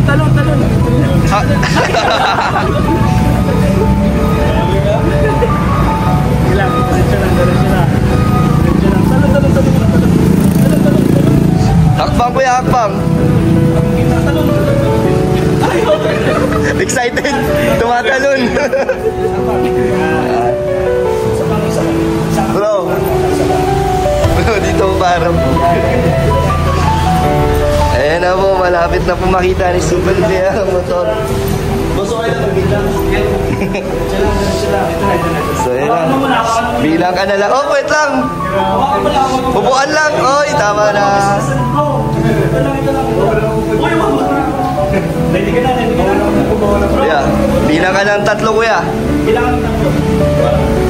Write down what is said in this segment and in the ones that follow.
talon. Hakbang kuya, hakbang. Excited, tumatalon. Bro, dito parang. Ayan na po, malapit na po makita ni Super J ang motor. Gusto kayo na magbilang. So ayan na, bilang ka na lang. Oh, wait lang. Upuan lang. Oy, tama na. Kuya, bilang ka ng 3 kuya. Bilang ka ng 3.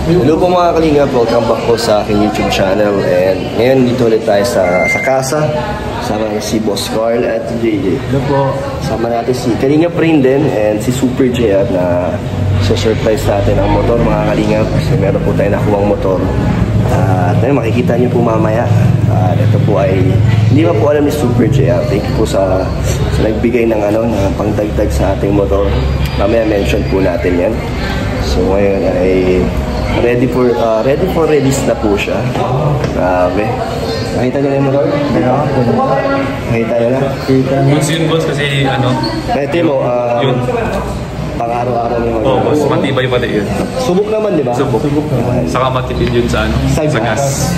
Hello po mga kalingap, welcome back po sa aking YouTube channel. And ngayon dito ulit tayo sa casa. Sama si Boss Carl at JJ. Hello po. Sama natin si Kalingap rin din and si Super J at na surprise natin ang motor mga kalingap. Kasi meron po tayo nakuwang motor. At makikita nyo po mamaya. Ito po ay hindi pa po alam ni Super J. Thank you po sa nagbigay ng ng pangdagdag sa ating motor. Mamaya mention po natin yan. So ngayon ay ready for release na po siya. Grabe. Nakita niyo na yung motor? Nakita niyo na? Boss yun boss kasi Nakita mo, yun. Pang-araw-araw yung Oo boss, matibay pala yun. Subok naman, di ba? Subok naman. Saka matipid yun sa sa gas.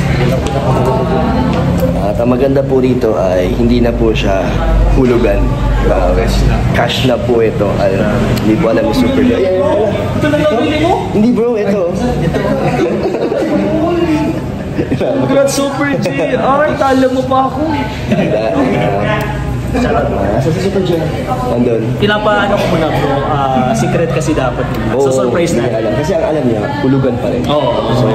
At ang maganda po rito ay hindi na po siya hulugan. Grabe. Cash na po ito. Hindi po alam ni Super J. Ito na yung bili mo? Hindi bro, ito. Congrats Super J. Tala mo pa ako. Sa Super J. Andun. Pinapaano ko muna bro. Secret kasi dapat. So surprise na. Alam. Kasi ang alam niya, hulugan pa rin. Oo. So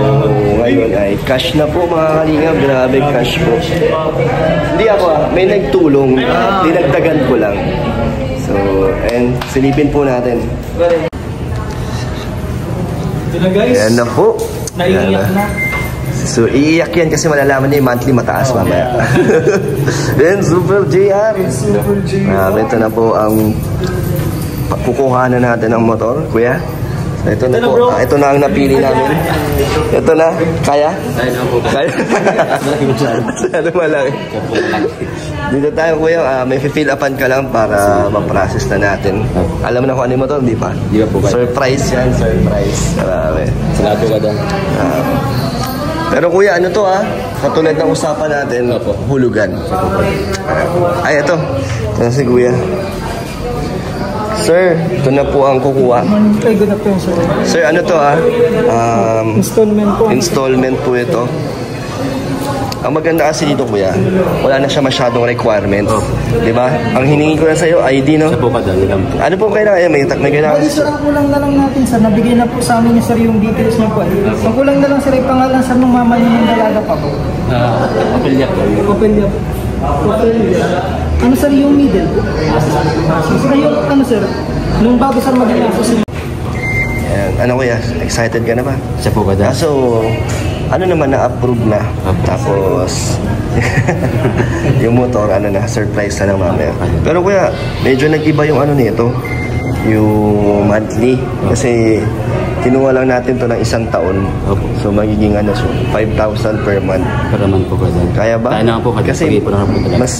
ngayon ay cash na po mga kalingap. Grabe cash po. Hindi ako may nagtulong. Dinagdagan ko lang. So, and silipin po natin. Ito na guys. Ayan na po. Naiiyak na. So, iiyak yan kasi malalaman niya yung monthly mataas mamaya. Then, Super JR. Super J. Ito na po ang kukuhanan natin ng motor, kuya. Ito na po. Ito na ang napili namin. Ito na. Kaya? Kaya na po. Kaya? Ano malaki? Dito tayo, kuya. May fill upan ka lang para ma-process na natin. Alam mo na kung ano yung motor, di pa? Di ba po ba? Surprise yan, surprise. Marami. Salamat po ka doon. Pero kuya, ano to katulad ng usapan natin, hulugan. Ay, ito. Ito si kuya. Sir, ito na po ang kukuha. Ay, good afternoon sir. Sir, ano to Installment po. Installment po ito. Ang maganda kasi dito kuya, wala na siya masyadong requirement. Di ba? Ang hiningi ko na sa'yo, ID, no? Sa po ka doon. Ano po kailangan? May kailangan. Bali sir, ang kulang na lang natin sir. Nabigay na po sa amin sir yung details niyo po. Ang kulang na lang sir, yung pangalan sir ng mama niyo yung dalaga pa po. Kapilya po. Opelya. Ano sir yung middle? Sir yung sir, nung bago sir maging aso. Ano kuya, excited ka na ba? Sa po ka doon. Kaso, ano naman na-approve na. Tapos, yung motor, surprise na lang mamaya. Pero kuya, medyo nag-iba yung nito. Yung monthly. Kasi, kinuha lang natin to ng 1 taon. So, magiging 5,000 per month. Per month po ka doon. Kaya ba? Kaya naman po ka. Kasi, mas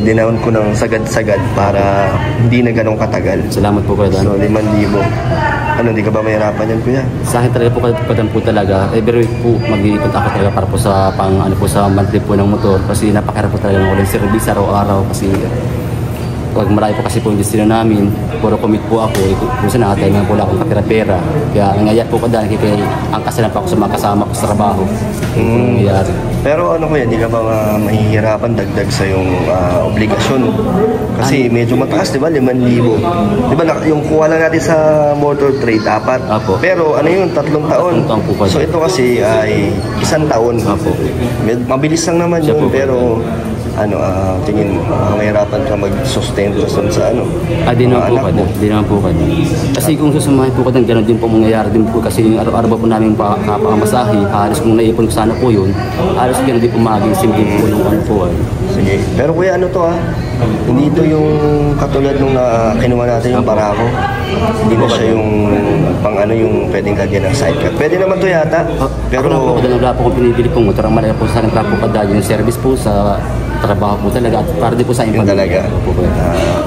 dinown ko ng sagad-sagad para hindi na ganong katagal. Salamat po ka doon. So, 5,000. Hindi ka ba mahirapan yan, kuya? Sa akin talaga po talaga. Every week po, mag-iipon ako talaga para po sa sa monthly po ng motor. Kasi napakahirap po talaga ng walang service araw-araw. Kasi Pag marami po kasi po yung destino namin, puro commit po ako, kung saan nakatay nga po lang akong kapira-pera. Kaya nangyayat po ko dahil angkasalan pa ako sa mga kasama ko sa trabaho. Nangyayari. Pero ano kuya, di ka ba mahihirapan dagdag sa yung obligasyon? Kasi medyo mataas, di ba? 5,000. Di ba yung kuha lang natin sa motor trade, 4. Apo. Pero ano yun, 3 taon. 3 taon po pa. So ito kasi ay 1 taon. Apo. Mabilis lang naman Siya yun, po. pero tingin mahirapan ka mag-sustento sa Di naman po kada. Di naman po kada. Kasi kung susumahin po kada, gano'n din po mangyayari din po kasi yung araw-araw po namin kapakamasahe, halos kung naipon ko sana po yun, halos gano'n din po maging simple po yung ano po. Sige. Pero kuya, ano to hindi to yung katulad nung kinuha natin yung Barako. Hindi na siya yung yung pwedeng lagyan ng sidecar. Pwede naman to yata. Pero ako po kada, wala po kung pinipili pong motor. Ang malaya po sa akin po kada yung service po sa trabaho po talaga at para di po sa yung talaga.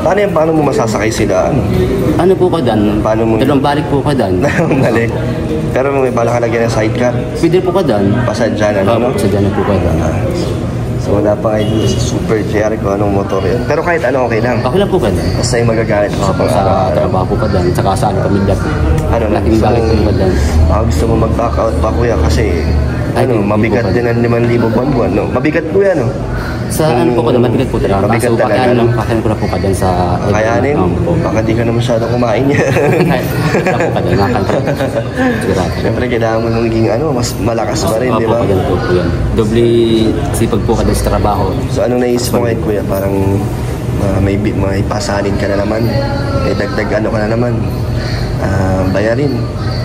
Paano mo masasakay sila? Ano po kada? Paano mo? Dalawang balik po kada. Dalawang balik. Pero may bala ka lagyan ng sidecar. Pwede po kada. Pasadya na, no? Pasadya na po kada. So wala pang idea sa Super GR kung anong motor yun. Pero kahit ano, okay lang. Okay lang po kada. Basta yung magagamit mo sa trabaho po kada. Tsaka sa pamilya po. Laking balik po kada. Gusto mo mag-back out pa kuya kasi mabigat din ang 5,000 buwan-buwan, no? Mabigat po yan, no? Sa ano po kada, mabigat po talaga. Mabigat talaga. Kakayanin ko na po kada sa... Kakayanin? Baka di ka na masyado kumain yan. Kaya po kada, nakakanta. Siyempre, kailangan mo naging mas malakas pa rin, di ba? Opo, po yan. Doble sipag po kada sa trabaho. So, anong naisip mo ngayon, kuya? Parang may pasalin ka na naman. Dagdag ka na naman. Bayarin.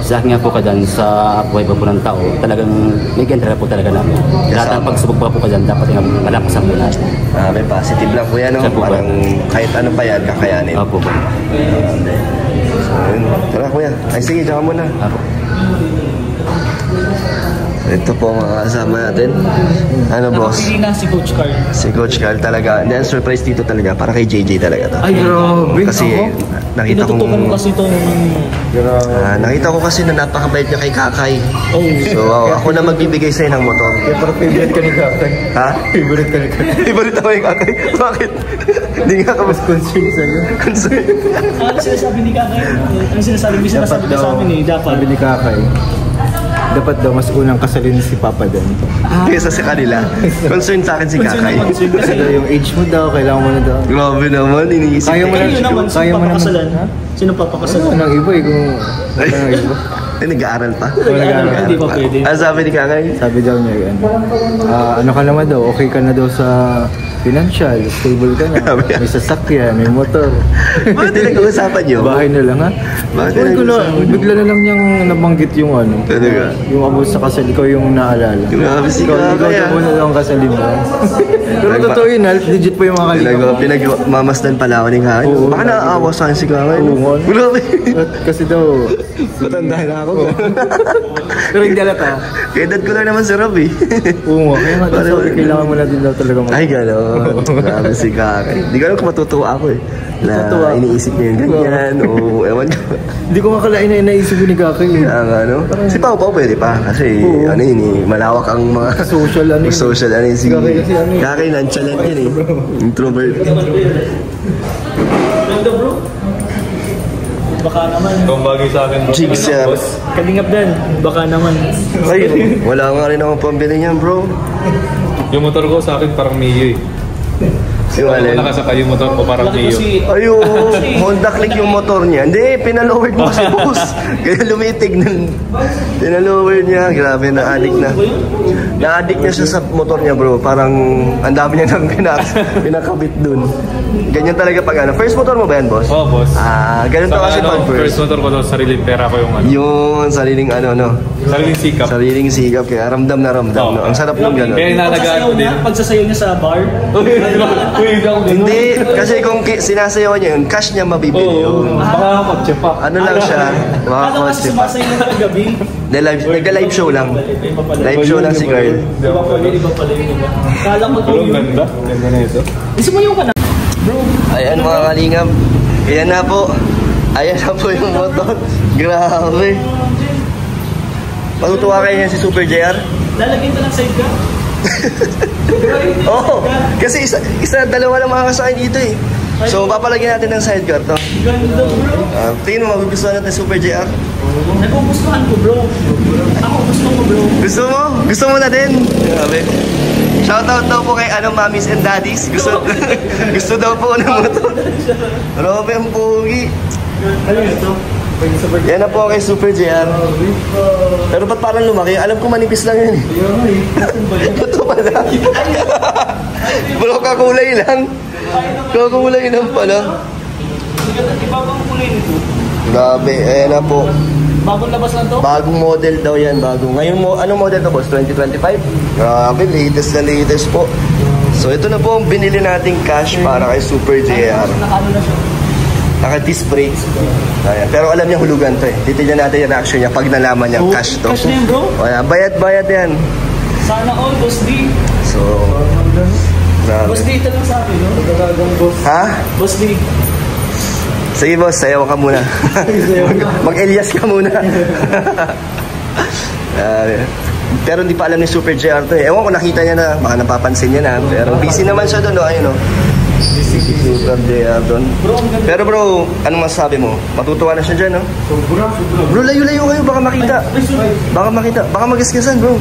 Sa akin nga po kadan, sa buhay pa po ng tao, talagang may ganda po talaga namin. Lahat ng pagsubok pa po kadan, dapat yung malakas ang mula. May positive lang po yan, no? Parang kahit ano pa yan, kakayanin. Opo po. So, yun. Tara kuya. Ay sige, tsaka muna. Opo. Ito po mga kasama natin. Ano boss? Nakapili na si Coach Carl. Si Coach Carl talaga. And then surprise dito talaga. Para kay JJ talaga to. Ay, grabe. Kasi nakita kong... Tinututukan mo kasi ito. nakita ko kasi na napakabait niya kay Kakay. So ako na magbibigay sa'yo ng motor. Pero favorite ka ni Kakay. Ha? Favorite ka ni Kakay. Favorite ako kay Kakay. Bakit? Hindi nga ka mas concerned sa'yo. concerned. Ano sinasabi ni Kakay? Ano sinasabi niya sa amin eh? Dapat. Sabi ni Kakay, dapat daw mas unang kasalin si Papa din. Kesa sa kanila. Concerned sa akin si Kakay. Kasi daw yung age mo daw, kailangan mo na daw. Grabe naman, iniisip Kaya mo ko. na- Sino naman? Kaya Sino mo naman. papakasalan? Sino papakasalan? Ano, ng iba eh, kung ano ng iba. Nag-aaral pa. Hindi pa pwede. Ano sabi ni Kakay? Sabi daw niya yan. Ano ka naman daw, okay ka na daw sa financial, stable ka na, may sasakyan, may motor. Bakit nag-uusapan niyo? Bahay na lang ha? Bakit Sabi ko na, nag-uusapan? bigla na lang niyang nabanggit yung ano. Talaga? Yung abo sa kasal, ikaw yung naalala. Grabe si Ikaw Kakay, daw muna lang kasalin mo. Pero totoo yun, legit pa yung mga kalingap. Pinagmamasdan pala ako ni Kakay. Oo. Baka naaawa sa akin si Kakay. Oo, nga. Grabe. Kasi daw, Matanda na ako. pero hindi alata. Kaya edad ko lang naman si Rob eh. Oo nga, kaya nga Parang- sabi, kailangan mo na din daw talaga mag- Ay, gano'n. Grabe si Kakay. Hindi ko alam kung matutuwa ako eh. Na Matutuwa. iniisip niya yung ganyan. Oo, ewan ko. Hindi ko makalain na inaisip ko ni Kakay. Kaya nga, no? Si Pao pwede pa. Kasi, Oo. ano yun eh, malawak ang mga... Social ano yun. Social ano yun. Si Kakay kasi ano yun. Kakay nonchalant yun eh. Introvert. Ganda bro. Baka naman. Kung bagay sa akin, bro. Jigs yan. Kalingap din. Baka naman. Ay, wala nga rin akong pambili niyan, bro. Yung motor ko sa akin parang Mio eh. Yung Kung alin. nakasakay yung motor ko parang Laki Mio. kasi. Ayun, Honda Click yung motor niya. Hindi, pinalowered mo si boss. Kaya lumitig ng... Pinalowered niya. Grabe, na-addict na. Na-addict niya siya sa motor niya, bro. Parang ang dami niya nang pinakabit dun. Ganyan talaga pag ano. First motor mo ba yan, boss? Oo, boss. Ganun to Saka kasi pag first first. motor ko daw, sariling pera ko yung ano. Yung sariling ano. Sariling sikap. Sariling sigap. Kaya ramdam na ramdam. No? Ang sarap nung Kaya gano'n. inalagaan ko din. Pagsasayaw niya sa bar. Uy, hindi ako ganun. Hindi, kasi kung sinasayaw niya yun, cash niya mabibili Oo, yun. baka kotse pa. Ano lang siya, mga Kala kasi kotse pa. sumasayaw na ng gabi. Nag-live show lang. Live show lang si Carl. Iba pala yung iba. Kala ko Pero ang ganda. Ganda na ito. Isumayaw ka na. Bro. Ayan mga kalingap. Ayan na po. Ayan na po yung motor. Grabe. Patutuwa kayo niya si Super JR? Lalagyan ka ng side ka. Oo. Kasi dalawa lang makakasakay dito eh. So, papalagyan natin ng sidecar to. Ganda bro. Tingin mo, magugustuhan natin Super JR? Nagugustuhan ko bro. Ako gusto ko bro. Gusto mo? Gusto mo na din? Grabe. Shoutout daw po kay mommies and daddies. Gusto daw po ng motor. Grabe ang pogi. Ano ito? Yan na po kay Super JR. Pero ba't parang lumaki? Alam ko manipis lang yan eh. Ito pala. Bro, kakulay lang. Kakulay lang pala. Ibabang kulay nito. Grabe, ayan na po. Bagong labas lang to? Bagong model daw yan, bago. Ngayon mo, anong model to boss? 2025? Grabe, latest na latest po. So ito na po ang binili nating cash para kay Super JR. Nakano na siya. Naka-disc brake. Ayan. Pero alam niya hulugan to eh. Titignan natin yung reaction niya pag nalaman niya cash to. Cash na yun bro? O yan, bayad-bayad yan. Sana all, Boss D. So, grabe. Boss D, ito lang sa akin, no? Ha? Boss D. Sige boss, sayaw ka muna. Mag-Elias ka muna. Pero hindi pa alam ni Super JR to eh. Ewan ko nakita niya na, baka napapansin niya na. Pero busy naman siya doon, no? Ayun, no? Super JR doon. Pero bro, anong masasabi mo? Matutuwa na siya dyan, no? Bro, layo-layo kayo, baka makita. Baka makita, baka mag-iskisan, bro.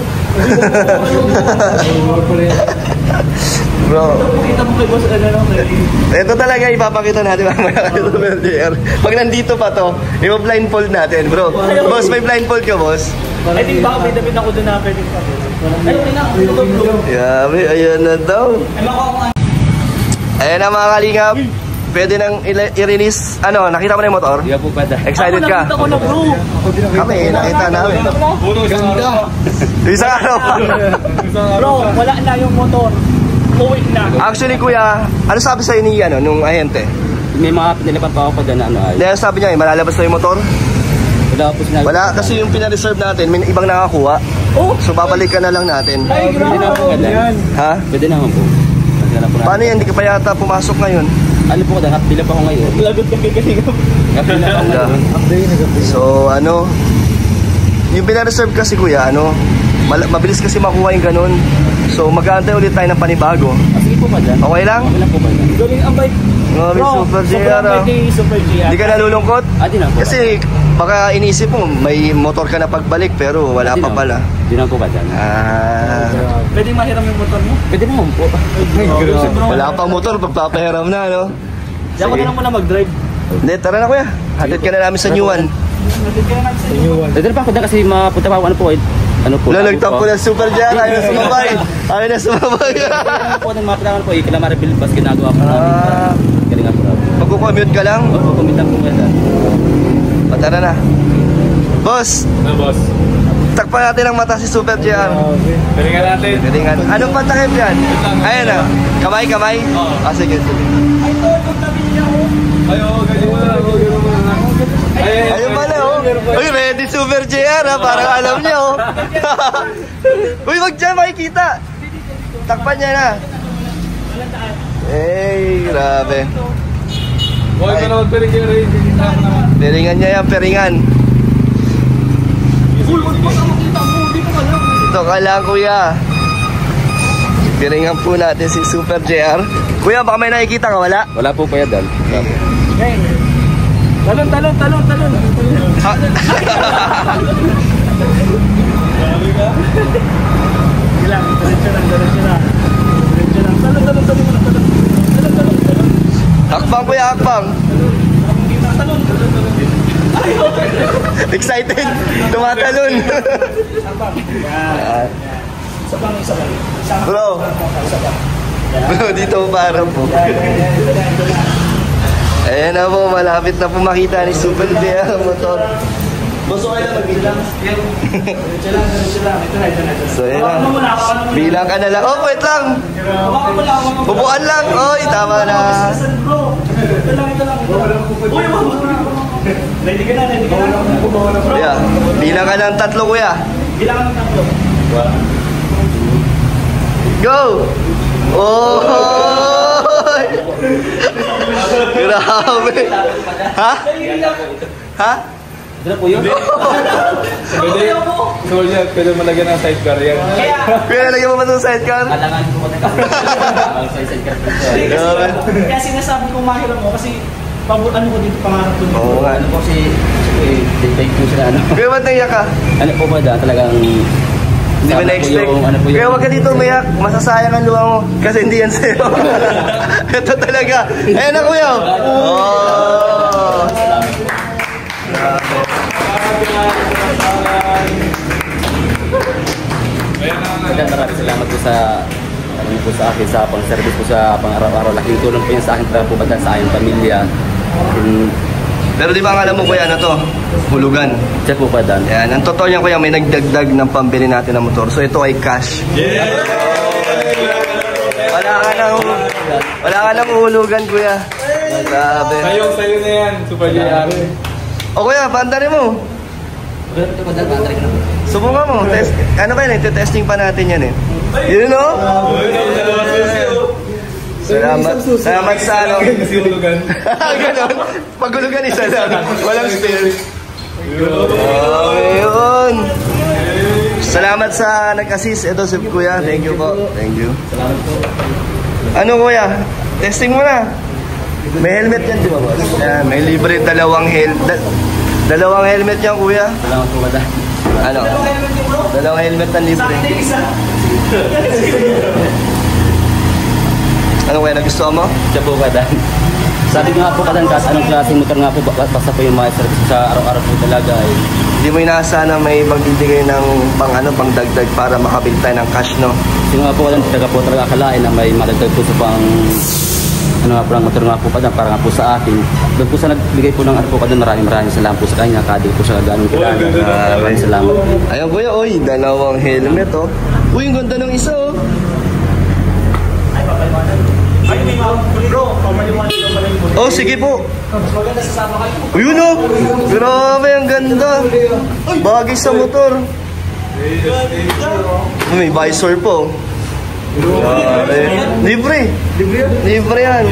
Bro, Kita mo kay Boss, ano lang kayo? ito talaga ipapakita natin mamaya kay Super JR. Pag nandito pa to, i-blindfold natin, bro. Boss, may blindfold ka, boss? I think baka may damit ako doon na pwede pa. Ay, okay na. Ito bro. Yabi, ayan na daw. Ay, makakakain. Ayan na mga kalingap. Pwede nang i-release. Ano, nakita mo na yung motor? Hindi po pwede. Excited ka? Nakita ko na bro. Kami, nakita namin. Ganda. Isang araw pa. Bro, wala na yung motor. Uwi na. Actually, kuya, ano sabi sa'yo ni nung ahente? May mga pinilipan pa ako pa dyan na ano ay. Dahil sabi niya, malalabas na yung motor? Wala po sinabi. Wala, kasi yung pina-reserve natin, may ibang nakakuha. Oh, So, babalik ka na lang natin. ay, Pwede naman po grabe. kada. Ha? Pwede naman po. Magkala po Paano yan? Hindi ka pa yata pumasok ngayon. Ano po kada? Hapila pa ako ngayon. Lagot ka kagaling. Hapila pa ako ngayon. So, ano, yung pina-reserve kasi kuya, ano, mabilis kasi makuha yung ganun. So, mag-aantay ulit tayo ng panibago. Sige po kada. Okay lang? Okay lang po kada. Galing ang bike. Grabe, Super JR. sobrang bike ni Super JR. Hindi ka nalulungkot? Di na po. Kasi baka inisip mo, may motor ka na pagbalik pero wala pa pala. Di na po kada. Pwede mahiram yung motor mo? Pwede naman po. Wala pang motor, pagpapahiram na, no? Diyan ko na lang muna mag-drive. Hindi, tara na kuya. Hatid ka na namin sa New One. Natid ka na natin sa inyo. Pwede na pa ako na kasi mapunta pa ako ano po eh. Ano po? Lalagtap po ng Super JR, ayaw na sumabay. Ayaw na sumabay. Ano po nang mapunta po eh. Kila Maribel Bas ginagawa po namin. Galing nga po namin. Magkukommute ka lang? Opo, kumita po kada. O, tara na. Boss, Na boss. takpan natin ang mata si Super JR. Galingan natin. Galingan. Anong pantakip yan? Ayan na. Kamay, kamay? Oo. Sige, sige. Ayo, ganyan mo na. Ganyan mo na. Ayun pala, oh. Uy, ready Super JR, ha? Parang alam niya, oh. Uy, wag dyan, makikita. Takpan niya na. Eh, grabe. Huwag ka na magperigyan rin. Peringan niya yan, peringan. Ito ka lang, kuya. Peringan po natin si Super JR. Kuya, baka may nakikita ka, wala? Wala po kaya dal. Talon, talon, talon, talon. Sige lang, diretso lang, diretso lang. Diretso lang. Talon, talon, talon, talon, talon. Talon, talon, talon. Hakbang, kuya, hakbang. Talon, talon, talon. Excited. Tumatalon. Yan. Isa pang, isa pang. Bro. Bro, dito para po. Ayan na po, malapit na po makita ni Super JR ang motor. Boss, okay lang, magbilang. Diretso lang, diretso lang. Ito na, ito na. So, ayan na. Hawakan mo muna, hawakan mo muna. Bilang ka na lang. Oh, wait lang. Hawakan mo lang, hawakan mo. Upuan lang. Oy, tama na. Listen, bro. Ito lang, ito lang. Uy, wag mo na. Ready ka na, ready ka na. Kuya, bilang ka ng 3, kuya. Bilang ka ng 3. Go! Oh! Grabe. Ha? Ha? Dito po yun. Pwede malagyan ng sidecar yan. Kuya, lagyan mo ba itong sidecar? Kailangan po ko na sidecar po siya. Kaya sinasabi ko mahiram mo kasi ano ko dito pangarap ko dito. Oo nga. Ano po si Dave po sila ano. Kuya, ba't naiyak ka? Ano po ba da talagang Hindi ba na-expect? ano po Kaya wag ka dito umiyak, masasayang ang luha mo. Kasi hindi yan sa'yo. Ito talaga. Ayan na kuya. Oh! Maraming salamat po sa po sa akin sa pang-service po sa pang-araw-araw. Laking tulong po yun sa akin para po ba sa aking pamilya. Pero di ba ang alam mo kuya, ano to? Hulugan. Siya po pa Dan. Yan, ang totoo niya kuya, may nagdagdag ng pambili natin ng motor. So ito ay cash. Wala ka nang uhulugan kuya. Grabe. Sa'yo na yan, Super JR. O kuya, paandarin mo. Subukan mo. Ano ba yun? Testing pa natin yan eh. Yun o? Salamat sa ano. Ganon. Pagulugan isa lang. Walang spare. Yun. Salamat sa nag-assist. Ito si kuya. Thank you po. Thank you. Ano kuya? Testing mo na. May helmet yan di ba boss? Ayan, may libre dalawang helmet yan kuya. Salamat po ba Dan. Ano? Dalawang helmet na libre. Ano kaya nagustuhan mo? Siya po ba Dan. Sabi nga po ka Dan, kahit anong klaseng motor nga po, basta po yung ma-service sa araw-araw po talaga eh. Hindi mo inaasahan na may magbibigay ng pang dagdag para makabili tayo ng cash, no? Kasi nga po talaga po talaga akalain na may madagdag po sa pang ano nga po ng motor nga po pa Dan, para nga po sa akin. Doon po sa nagbigay po ng ano po ka Dan, maraming salamat po sa kanya. Kadi po sa ganong kilala. Maraming salamat. Ayun kuya, oy, dalawang helmet, oh. Uy, ang ganda ng isa, oh. Oh, sige po. Yun oh. Grabe, ang ganda. Bagay sa motor. May visor po. Grabe. Libre. Libre yan.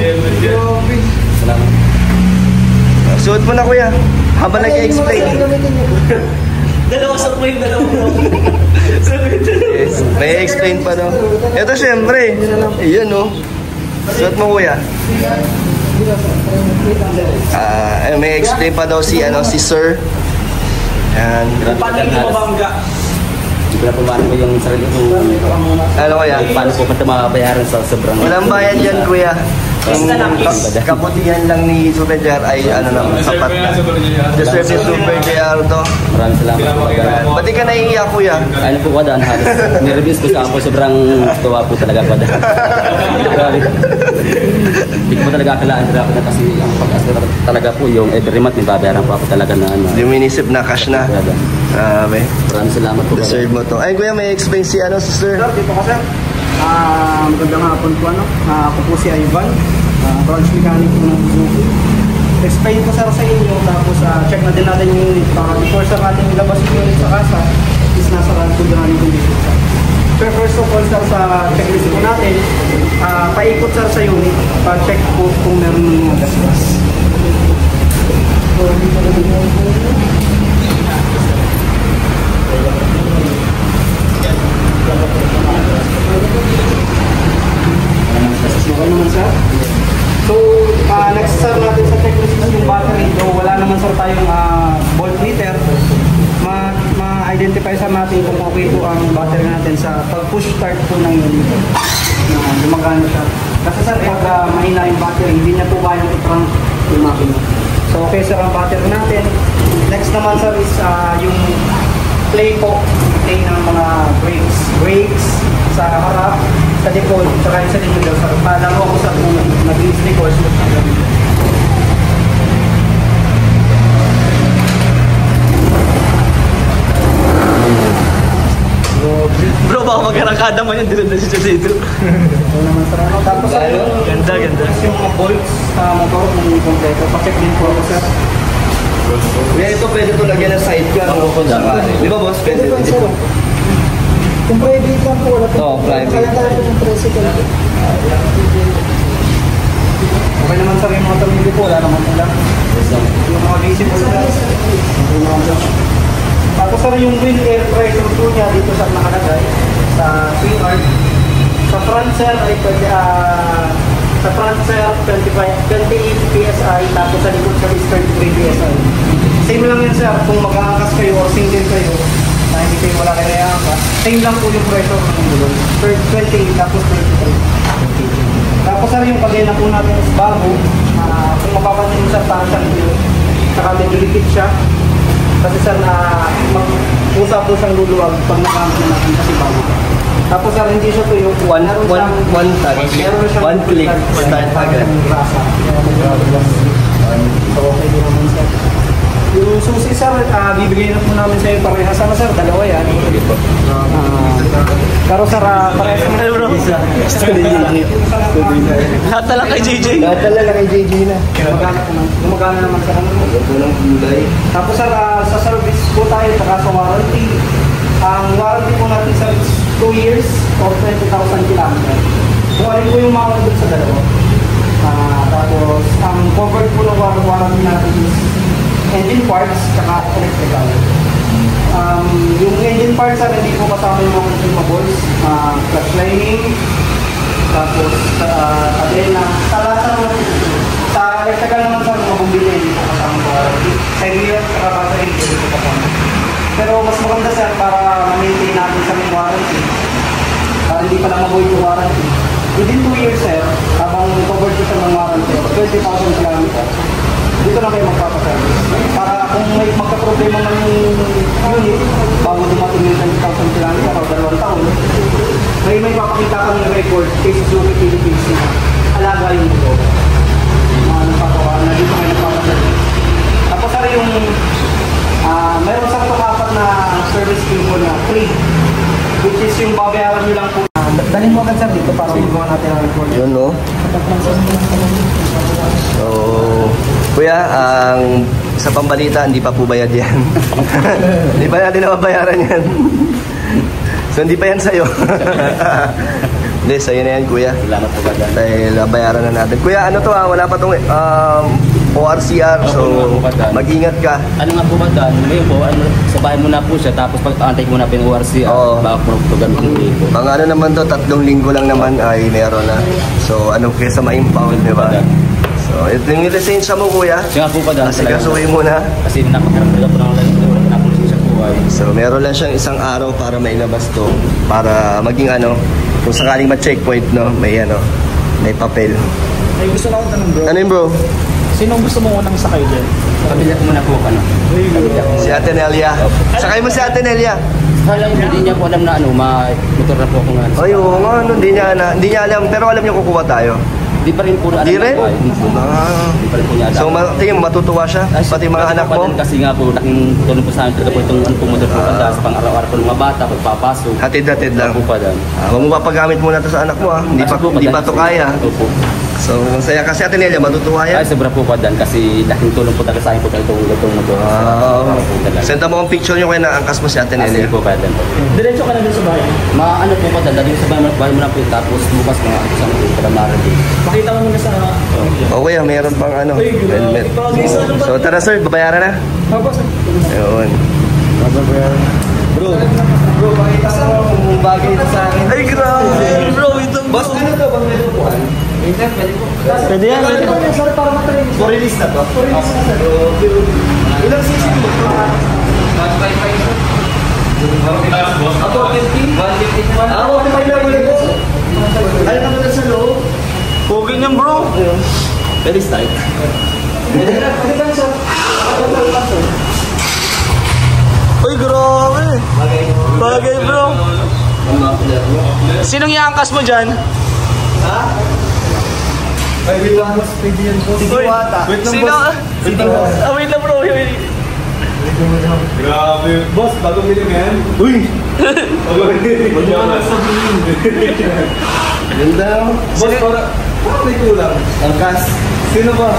Suot mo na kuya. Habang nag-explain. Dalawa sa po yung dalawa. Yes. May explain pa no. Ito syempre. Ayun no. Suot mo kuya. May explain pa daw si sir. Yan. Paano yung mabangga? Hindi ko na po yung sarili ko. Ano kaya? Paano po pati makabayaran sa sobrang... Walang bayad yan kuya. Yung kabutihan lang ni Super JR ay ano naman, sapat na. Deserve ni Super JR to. Maraming salamat po. Ba't di ka naiiyak kuya? Ano po ba Dan? Nireviews ko sa ako, sobrang tuwa po talaga pa Dan. Grabe. Hindi ko talaga akalaan talaga na kasi ang pag-asura talaga po yung every month may babayaran po ako talaga na ano. Hindi mo inisip na cash na. Grabe. Maraming salamat po. Deserve mo to. Ay kuya, may explain si sister. Dito ka sir. Magandang hapon po ako po si Ivan, branch mechanic po ng Suzuki. Explain ko sir sa inyo, tapos check na din natin yung unit para before sa ating ilabas yung unit sa kasa is nasa good running condition sir. So first of all sir, sa checklist po natin, paikot sir sa unit, pa-check po kung meron ng mga gas-gas. Okay naman sir. So, next sir natin sa checklist is yung battery. So, wala naman sir tayong voltmeter. Ma-identify sir natin kung okay po ang battery natin sa pag-push start po ng unit. Gumagana siya. Kasi sir, pag mahina yung battery, hindi niya po kaya i-trunk yung makina. So, okay sir ang battery natin. Next naman sir is yung play po. Play ng mga brakes sa harap, sa likod, saka sa likod daw. Paalam ako sa kung nag-i-stick or slip na gawin. Bro, baka magkarakada mo yun, dito dito. So naman sir, ano? Tapos Ganda. yung mga bolts sa motor, kung kompleto. Pa-check din po ako sir. Kaya ito pwede to lagyan ng sidecar. Di ba boss? Pwede. Kung private lang po, wala po. Oo, private. Kaya tayo po ng tricycle. Okay naman sir, yung mga tamili po, wala naman nila. mga visible sir. Tapos sir, yung wheel air pressure po niya dito sa nakalagay sa swing arm. Sa front sir ay sa front sir 28 PSI, tapos sa likod sir is 33 PSI. Same lang yan sir, kung mag-aangkas kayo o single kayo, na hindi kayo wala kayo i-aangkas, same lang po yung pressure ng gulong. 28 tapos 33. Tapos sir, yung kadena po natin is bago. Kung mapapansin mo sir, parang siyang ito, saka medyo likid siya. Kasi sir, usap po siyang luluwag pag nagamit natin kasi bago. Tapos sir, hindi siya tuyo. One click, start agad. So okay din naman sir. Yung susi sir, bibigay na po namin sa iyo parehas. Sana sir, dalawa yan. Pero sir, parehas naman bro. Lahat na lang kay JJ. Lahat na lang kay JJ na. Gumagana naman sa kanila. Ito lang kulay. Tapos sir, sa service po tayo, saka sa warranty. Ang warranty po natin sir is 2 years or 20,000 kilometers. Kung alin po yung mga doon sa dalawa. Tapos, ang covered po ng warranty natin is engine parts, saka electrical. Yung engine parts sir, hindi po kasama yung mga consumables. Clutch lining, tapos adena. Sa electrical naman sir, mga bumbili, hindi po kasama yung warranty. Sa gear, saka battery, hindi po kasama. Pero mas maganda sir, para ma-maintain natin sa may warranty. Para hindi pa lang mabuhay yung warranty. Within 2 years sir, habang covered ko sa ng warranty, 20,000 kilometers, dito na kayo magpapaservice. Para kung may magka-problema man yung unit, bago dumating yung 20,000 kilometers o 2 taon, may papakita kami ng record kay Suzuki Philippines na alaga yung motor. Nagpapawaan na dito kayo nagpapaservice. Tapos sir, yung mayroon sa apat na service fee mo na free, which is yung babayaran nyo lang po. Dalhin mo agad sir dito para magawa natin ang report. Yun no? So, kuya, sa pambalita, hindi pa po bayad yan. Hindi pa natin nababayaran yan. So, hindi pa yan sa'yo. Hindi, sa'yo na yan, kuya. Salamat po ba dyan? Dahil bayaran na natin. Kuya, ano to wala pa itong ORCR, so mag-ingat ka. Ano nga po ba dyan? Ngayon po, sa bahay mo na po siya, tapos pag-antay mo na po yung ORCR, baka po gamitin dito. Mga ano naman to, 3 linggo lang naman ay meron na. So, anong kesa ma-impound, di ba? So, ito yung lisensya mo, kuya. Siya nga po ba dyan? Kasi kasuhin mo na. Kasi napakaramdaga po ng lisensya po ay. So, meron lang siyang 1 araw para mailabas to. Para maging kung sakaling ma-checkpoint, no, may papel. Ay, gusto na akong tanong bro. Ano yun, bro? Sinong gusto mo unang sakay dyan? Kabila ko muna po, Si Ate Nelia. Sakay mo si Ate Nelia. Alam hindi niya po alam na motor na po ako nga. Ay, oo nga, hindi niya alam. Pero alam niya kukuha tayo. Di pa rin po alam. Di rin? Di pa rin po niya alam. So, tingin mo, matutuwa siya? Pati mga anak mo? Kasi nga po, laking tulong po sa amin talaga po itong motor po sa pang-araw-araw po ng mga bata, pagpapasok. Hatid-hatid lang. Po pa dan. Huwag mo papagamit muna to sa anak mo, ha? Hindi pa to kaya. Opo. So, masaya kasi Ate Nelia, matutuwa yan. Ay, sobra po pa dan kasi laking tulong po talaga sa akin po itong motor. Wow. Senta mo ang picture nyo kaya naangkas mo si Ate Nelia. Kasi po pa dan. Diretso ka na dun sa bahay. Ano po pa dan, dali sa bahay mo na po tapos bukas mga isang para marating. Makita mo muna sa... Okay, meron pang helmet. So, tara sir, babayaran na. Ayun. Bro, pakita mo kung bagay ito sa akin. Ay, grabe! Bro, itong... Boss, ano to? Bang may lupuan? Pwede yan, pwede. For release na to? For release na to. Ilang cc mo? 155. Ako, 50? 150. Ako, 55 lang ulit. Ano naman na sa loob? Pugin yan bro. Very style. Pwede ba sa... Uy, grabe. Bagay bro. Sinong iangkas mo dyan? Ay, wait lang. Pwede yan po. Uy, sino? Wait lang bro. Grabe. Boss, bagong biling yan. Uy! Bagong biling. Ganda. Boss, parang may kulang. Angkas. Sino ba?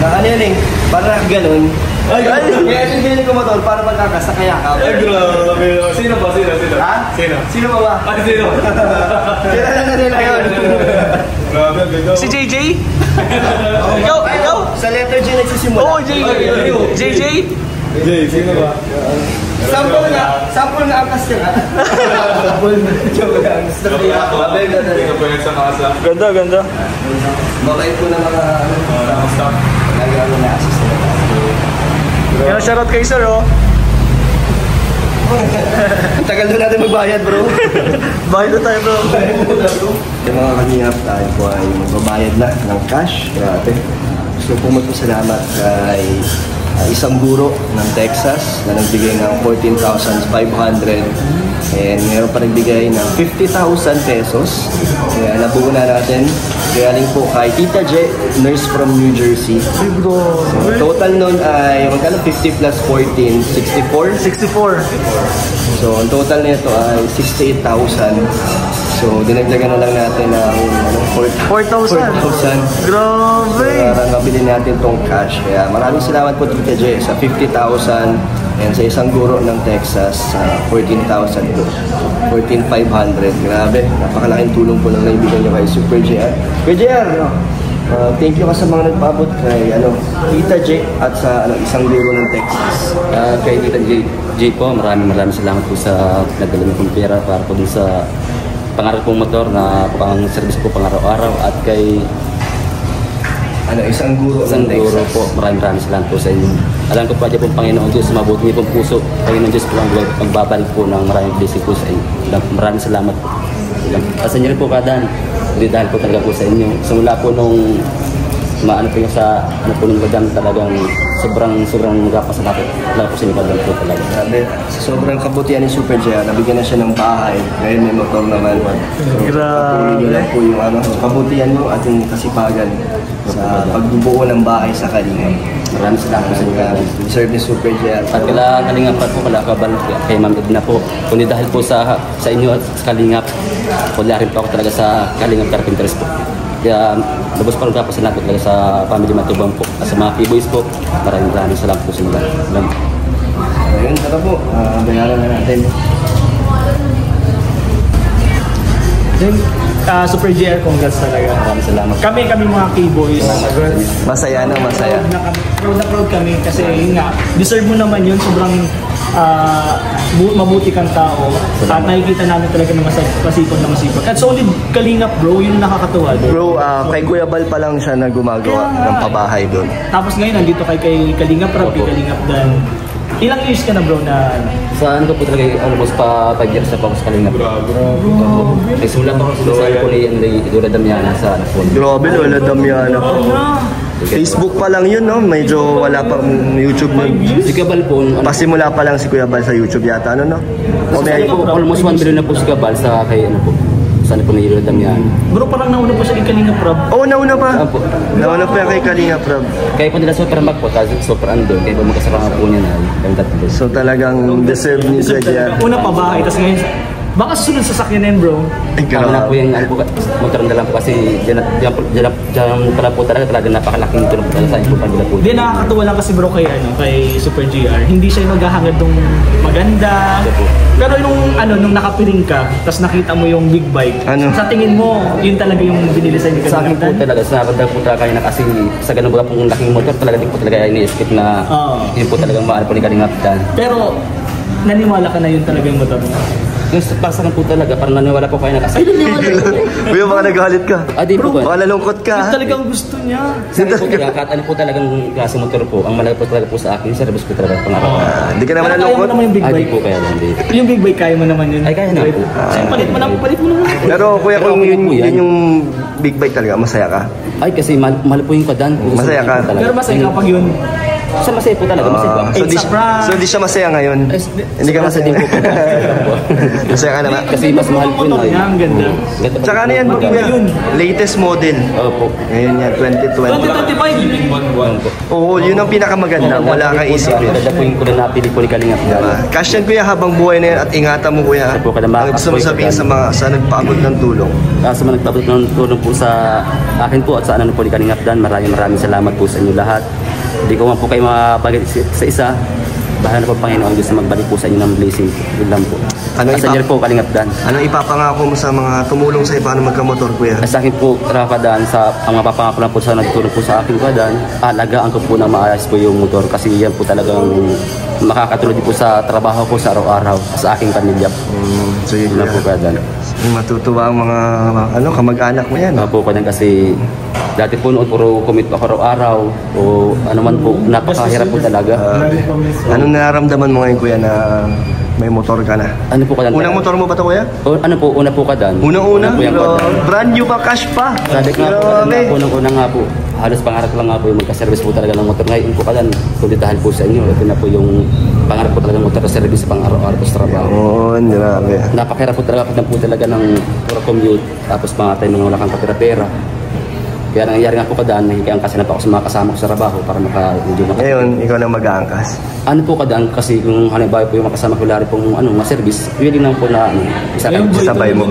Ano yan eh? Para ganun. Ay, Kaya sinigilin ko motor para pagkakas sa kayakap. Ay, grabe. Sino ba? Ha? Sino? Sino ba ba? Ay, sino? Kailan na nila yun? Grabe, ang ganda. Si JJ? Ikaw? Sa letter J nagsisimula. Oo, JJ. Jay, sino ba? Sample na angkas ka na. Sample na. Joke lang. Sino po yan sa kasa? Ganda. Mabait po na mga staff. Nagano na assist na. Yan, shoutout kay sir, oh. Ang tagal na natin magbayad, bro. Bayad na tayo, bro. Yung mga kanihap tayo po ay magbabayad na ng cash. Grabe. Gusto po magpasalamat kay isang guro ng Texas na nagbigay ng 14,500 and meron pa nagbigay ng 50,000 pesos. Kaya nabuo na natin. Galing po kay Tita J, nurse from New Jersey. So, total nun ay magkano 50 plus 14, 64? 64. So, ang total nito ay 68,000. So, dinagdagan na lang natin ng 4,000. 4,000. Grabe. Para mabili natin tong cash. Kaya maraming salamat po Tita J sa 50,000 and sa isang guro ng Texas sa 14,000 po. 14,500. Grabe. Napakalaking tulong po ng naibigay nyo kay Super JR. Super JR, thank you ka sa mga nagpaabot kay Tita J at sa isang guro ng Texas. Kay Tita J po, maraming salamat po sa nagdala niyo pong pera para po dun sa pangarap pong motor na pang service po pang araw-araw at kay isang guro ng guro Texas. po, maraming salamat po sa inyo. Alam ko po dyan pong Panginoon Diyos, mabuti niyo pong puso. Panginoon Diyos po ang magbabalik po ng maraming blessing po sa inyo. Maraming salamat po. Kasi niyo rin po kadan, hindi dahil po talaga po sa inyo. Simula po nung maano po yung sa nung kadan talagang sobrang napasalamat talaga po sa inyo kadan po talaga. Grabe. Sa sobrang kabutihan ni Super J, nabigyan na siya ng bahay. Ngayon may motor naman. So, patuloy niyo lang po yung kabutihan mo at yung kasipagan sa pagbubuo ng bahay sa Kalinga. Maraming salamat po sa inyo kadan. Deserve ni Super J. At kala Kalingap po, kala Kabal, kay Ma'am Edna po. Kundi dahil po sa inyo at sa Kalingap, wala rin po ako talaga sa Kalingap Carpenters po. Kaya labos pa rin po salamat po talaga sa family Matubang po. At sa mga P-Boys po, maraming salamat po sa inyo. Salamat. Ayun, tara po. Bayaran na natin. Super JR, congrats talaga. Maraming salamat. Kami mga K-Boys. Masaya na, masaya. Proud na proud kami kasi yun nga, deserve mo naman yun. Sobrang mabuti kang tao. At nakikita namin talaga na masipag. At solid kalingap bro, yun nakakatuwa. Bro, kay Kuya Bal pa lang siya na gumagawa ng pabahay doon. Tapos ngayon, nandito kay Kalingap Rab, kay Kalingap Dan. Ilang years ka na bro na Sa ano po talaga, almost pa 5 years na po ako sa Kalingap. Nagsimula pa ako sa po ni Lola Damiana sa anak po. Grabe, Lola Damiana. Facebook pa lang yun, no? Medyo wala pang YouTube nun. Si Kabal po, Pasimula pa lang si Kuya Bal sa YouTube yata, ano, no? O may almost 1 billion na po si Kabal sa kay ano po. Sana po ni Lola Damiana. bro, parang nauna po siya kay Kalingap Rab. Oo, nauna pa. Opo. Nauna pa kay Kalinga Prab. Kaya po nila super mag po, tapos super ando. Kaya po magkasama po niya na yung tatlo. So talagang deserve ni Sir Jan. Una pa bahay, tapos ngayon, baka susunod sa sakyan na yun bro. Ay, Kami na po yung ano po, motor na lang po kasi dyan pala po talaga napakalaking tulong po talaga sa inyo po pala po. Hindi, nakakatuwa lang kasi bro kay Super JR. Hindi siya yung maghahangad ng maganda. Pero nung nakapiring ka, tapos nakita mo yung big bike, sa tingin mo, yun talaga yung binili sa inyo. Sa akin po talaga, sa nakagdag po talaga kayo na kasi sa ganun ba pong laking motor talaga din po talaga ini-skip na yun po talagang mahal po ni Kalingap Dan. Pero, naniwala ka na yun talaga yung motor mo? Yung pasakan po talaga, parang naniwala po kayo na kasi. Uy, baka nagalit ka. Di po ba? Baka nalungkot ka. Yun talagang gusto niya. Sa akin po talaga, kahit ano po talagang klase motor po, ang malaga po talaga po sa akin, service po talaga pang-araw. Hindi ka naman Pero kaya mo nalungkot. naman yung big Di bike. po kaya lang, di. Yung big bike, kaya mo naman yun. Ay, kaya na po. Palit mo naman. Pero kuya, Pero kung okay yun po yan. yung big bike talaga, masaya ka. Ay, kasi mahal po yung kadan. Masaya ka. Pero masaya kapag yun. Sa masaya po talaga, masaya po. So, It's a prank. so di siya masaya ngayon. Hindi ka masaya din po. Masaya ka naman. Kasi mas mahal po Motor yun. niya, ang ganda. Tsaka ano yan, bro, kuya? Latest model. Opo. Ngayon yan, 2020. 2025. Oo, yun ang pinakamaganda. Wala kang isipin. Ganda po yung kulang napili po ni Kalingap Dan. Cash yan, kuya, habang buhay na yan at ingatan mo, kuya. Opo, kada Ano gusto mo makakapoy sabihin ka sa mga sa nagpaabot ng tulong? Sa mga nagpapit ng tulong po sa akin po at sa ano po ni Kalingap Dan, maraming salamat po sa inyo lahat. Hindi ko man po kayo mapagay sa isa. bahala na po Panginoon Diyos na magbalik po sa inyo ng blessing. Yun lang po. Asa niyo po Kalingap Dan. Anong ipapangako mo sa mga tumulong sa paano magkamotor, kuya? Sa akin po, Kadan, ang mga papangako lang po sa nagtulong po sa akin, Kadan, alagaan ko po na maayos po yung motor kasi yan po talagang makakatulong din po sa trabaho ko sa araw-araw sa aking pamilya. So yun lang po, Kadan. Matutuwa ang mga kamag-anak mo yan. Po, Kadan, kasi dati po noon puro commute ako araw-araw o ano man po, napakahirap po talaga. Anong nararamdaman mo ngayon, kuya, na may motor ka na? Ano po Kadan? Unang motor mo ba ito, kuya? Ano po, una po Kadan. Unang-una? Brand new pa, cash pa? Sabi ko nga po, unang-una nga po, halos pangarap lang nga po yung magka-service po talaga ng motor. Ngayon po Kadan, kundi dahil po sa inyo, ito na po yung pangarap po talaga ng motor sa service sa pang-araw-araw po sa trabaho. Oo, grabe. Napakahirap po talaga ng puro commute, tapos mga tayo mga wala kang patira-pera. Kaya nangyayari nga po Kadan, nahihigaan kasi na pa ako sa mga kasama ko sa trabaho para maka-enjoy na. Ngayon, ikaw na mag-aangkas. Ano po Kadan, kasi kung halimbawa po yung makasama ko lari pong ma-service, willing lang po na isabay mo.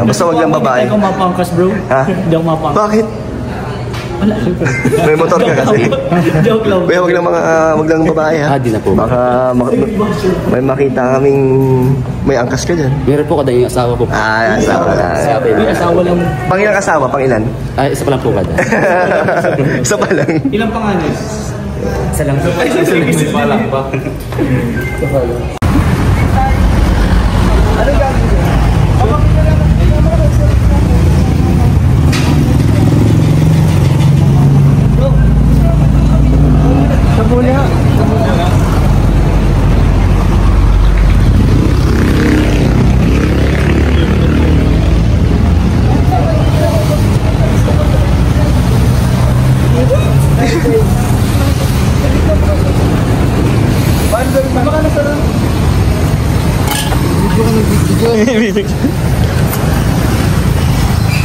Basta wag lang babae. Hindi ako mapangkas, bro. Ha? Hindi ako mapangkas. Bakit? Wala. May motor ka kasi. Joke lang. Kuya, wag lang babae, ha? Di na po. Baka may makita kaming may angkas ka dyan. Meron po Kadan yung asawa ko. Asawa na. May asawa lang. Pangilang asawa? Pangilan? Ay, isa pa lang po Kadan. Isa pa lang. Ilang pangalan? Isa lang po. Isa pa lang pa.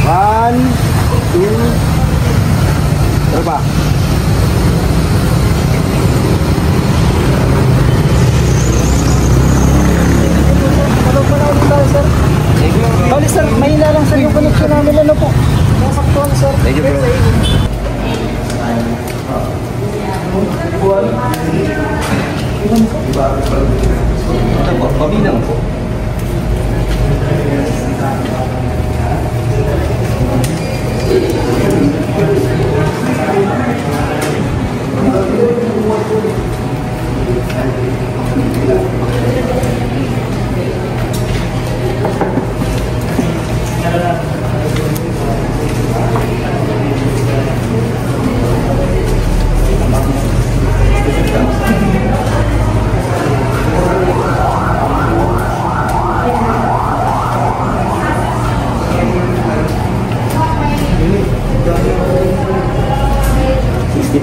One, two, berapa? Bali sir, mahina lang sir yung connection namin ano po. Nasaktuhan sir. Thank you, bro. Ito po, pabilang po.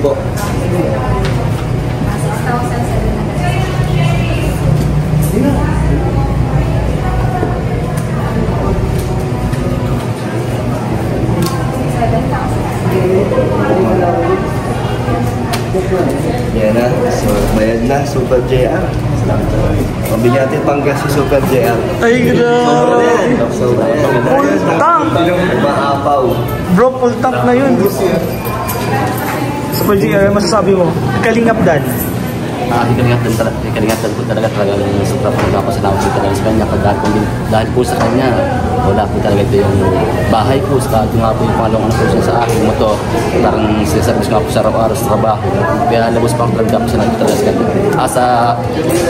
Po. Yan na. So, bayad na. Super JR. Mabili natin panggas si Super JR. Ay, grabe. So, bayad. Full tank. Maapaw. Bro, full tank na yun. Super GR, masasabi mo? Kalingap Dan. Kalingap po talaga sobra po nagpapasalamat po talaga sa kanya. Dahil po sa kanya, wala po talaga ito yung bahay po. Ito nga po yung pangalawang po siya sa aking motor. Parang sinaservice nga po sa araw-araw sa trabaho. Kaya labos pa ang talaga po siya talaga sa kanya. Sa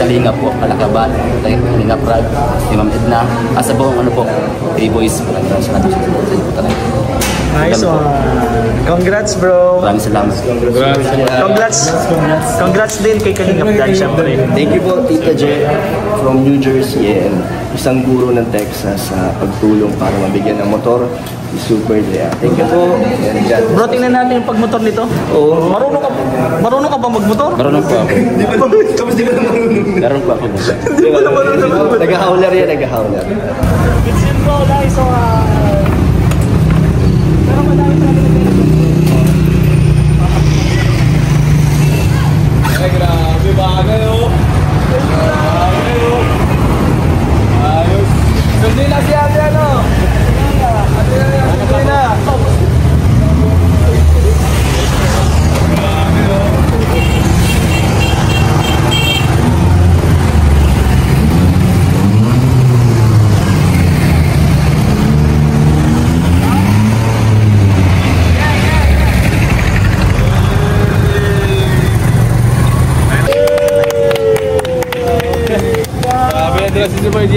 Kalingap po, Kalakaban, Kalingap Rag, Imam Edna. Sa buong po, 3 boys. Maraming salamat sa inyo po talaga. Nice one. Congrats, bro. Maraming salamat. Congrats din kay Kalingap Dan, syempre. Thank you po, Tita J from New Jersey and isang guro ng Texas sa pagtulong para mabigyan ng motor si Super J. Thank you po. Bro, tingnan natin yung pagmotor nito. Oo. Marunong ka ba magmotor? Marunong po ako. Tapos di ba na marunong? Meron po ako. Hindi ba na marunong? Nag-howler yan, nag-howler. It's yun bro, guys. So, pero madami talaga Ay, grabe, bagay oh. Bagay oh. Ayos. Sundin na si ate ano? Ate na, sundin na. Bagay oh.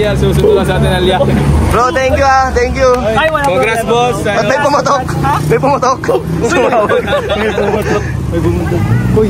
yan. Susunod lang sa atin ang liyak. Bro, thank you ah. Thank you. Ay, wala Congrats, problema. boss. Ba't may pumotok? May pumotok. Uy,